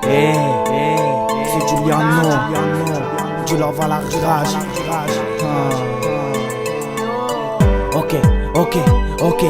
C'est Giuliano, du love à la rage. Ok,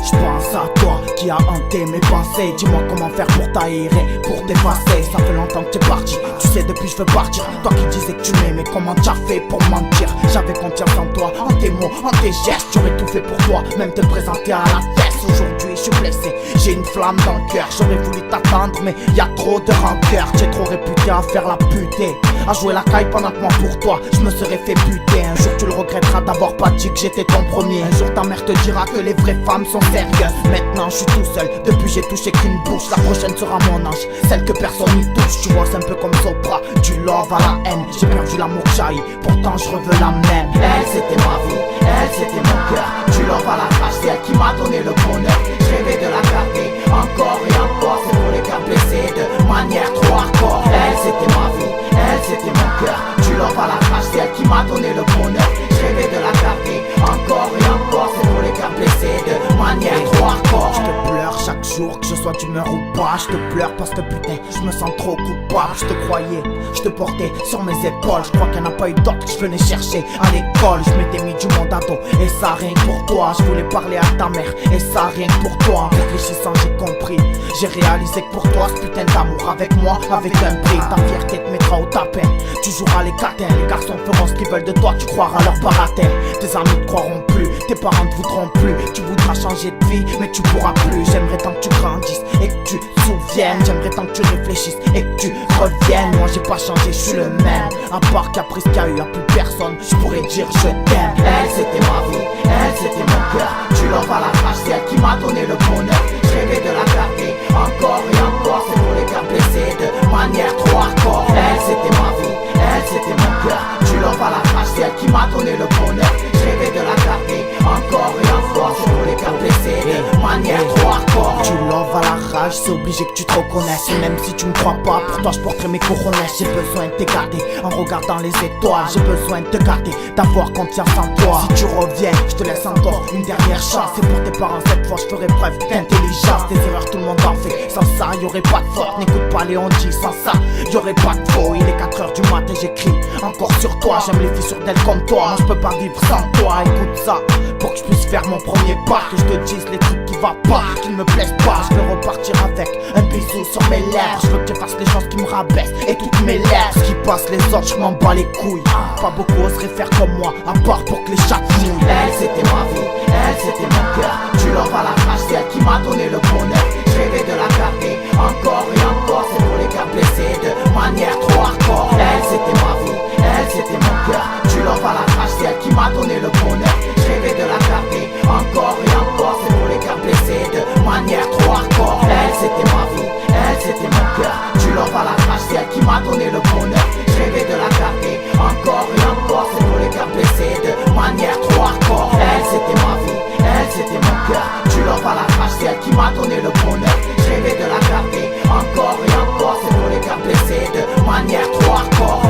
je pense à toi qui a hanté mes pensées. Dis-moi comment faire pour t'aérer, pour t'effacer. Ça fait longtemps que t'es parti, tu sais depuis je veux partir. Toi qui disais que tu m'aimais, comment t'as fait pour mentir? J'avais confiance en toi, en tes mots, en tes gestes. J'aurais tout fait pour toi, même te présenter à la fesse. Aujourd'hui je suis blessé, j'ai une flamme dans le cœur. J'aurais voulu t'attendre mais y'a trop de rancœur. J'ai trop réputé à faire la putée, à jouer la caille pendant que moi pour toi je me serais fait buter. Un jour tu le regretteras d'avoir pas dit que j'étais ton premier. Un jour ta mère te dira que les vraies femmes sont sérieuses. Maintenant je suis tout seul, depuis j'ai touché qu'une bouche. La prochaine sera mon ange, celle que personne n'y touche. Tu vois c'est un peu comme Sopra, du love à la haine. J'ai perdu l'amour que j'haïs, pourtant je reveux la même. Elle c'était ma vie, elle c'était mon cœur. Du love à la rage, c'est elle qui m'a donné le bonheur. Je rêvais de la garder, encore et encore. C'est pour les cœurs blessés de manière trop hardcore. Elle c'était ma vie, elle c'était mon cœur. Du love à la rage, c'est elle qui m'a donné le bonheur. Je rêvais de la garder, encore et encore. C'est pour les cœurs blessés de manière trop hardcore. Je te pleure chaque jour, que je sois d'humeur ou pas. Je te pleure parce que putain, je me sens trop coupable. Je te croyais, je te portais sur mes épaules. Je crois qu'il n'y en a pas eu d'autres que je venais chercher à l'école. Je m'étais mis du monde à dos, et ça rien que pour toi. Je voulais parler à ta mère, et ça rien que pour toi. En réfléchissant j'ai compris, j'ai réalisé que pour toi ce putain d'amour avec moi, avec un prix. Ta fierté te mettra au tapin, tu joueras les catins. Les garçons feront ce qu'ils veulent de toi, tu croiras leur baratin. Tes amis te croiront plus, tes parents te voudront plus. Tu voudras changer de vie, mais tu pourras plus. J'aimerais tant que tu grandisses et que tu te souviennes. J'aimerais tant que tu réfléchisses et que tu reviennes. Moi j'ai pas changé, je suis le même. À part qu'après ce qu'il y a eu, y'a plus personne, je pourrais dire je t'aime. Elle c'était ma vie, elle c'était mon cœur. Tu love à la rage, c'est elle qui m'a donné le bonheur. Je rêvais de la garder, encore et encore. C'est pour les cœurs blessés de manière trop hardcore. Elle c'était ma vie, elle c'était mon cœur. Tu love à la rage, c'est elle qui m'a donné le bonheur. Je rêvais de la garder, encore et encore. C'est pour les cœurs blessés de manière trop hardcore. Tu love à la rage, c'est obligé que tu te reconnaisses. Et même si tu me crois pas, pour toi je porterai mes couronnes. J'ai besoin de te garder en regardant les étoiles. J'ai besoin de te garder, d'avoir confiance en toi. Si tu reviens, je te laisse encore une dernière chance. Et pour tes parents cette fois je ferai preuve d'intelligence. Des erreurs tout le monde en fait, sans ça y'aurait pas de faute. N'écoute pas Léon dit, sans ça y'aurait pas de faux. Il est 4h du matin, j'écris encore sur toi. J'aime les filles sur d'elles comme toi, moi je peux pas vivre sans toi. Écoute ça, pour que je puisse faire mon premier pas. Que je te dise les trucs qui va pas, qui ne me plaisent pas. Je veux repartir avec un bisou sur mes lèvres. Je veux que tu fasses les choses qui me rabaissent et toutes mes lèvres. Ce qui passe les autres, je m'en bats les couilles. Pas beaucoup oseraient faire comme moi, à part pour que les chats fouillent. Elle c'était ma vie, elle c'était mon cœur. Tu love à la rage, c'est elle qui m'a donné le bonheur. Je rêvais de la garder, encore et encore. C'est pour les cœurs blessés de manière trop hardcore. Elle c'était ma vie, elle c'était mon cœur. Tu love à la rage, c'est elle qui m'a donné le bonheur. Je rêvais de la garder, encore et encore. C'est pour les cœurs blessés de manière trop hardcore. Elle c'était ma vie, elle c'était mon cœur. Tu love à la rage, c'est elle qui m'a donné le bonheur. Je rêvais de la garder, encore et encore. C'est pour les cœurs blessés de manière trop hardcore. Elle c'était ma vie, elle c'était mon cœur. Tu love à la rage, c'est elle qui m'a donné le bonheur. Je rêvais de la garder, encore et encore. C'est pour les cœurs blessés de manière trop hardcore.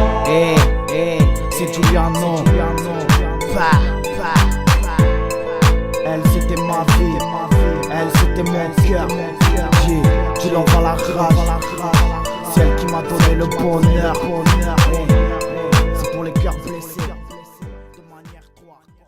C'est Giuliano. Elle c'était ma vie, elle c'était mon cœur. Tu l'envoies la rage, c'est elle qui m'a donné le bonheur. C'est pour les cœurs blessés de manière trop hardcore.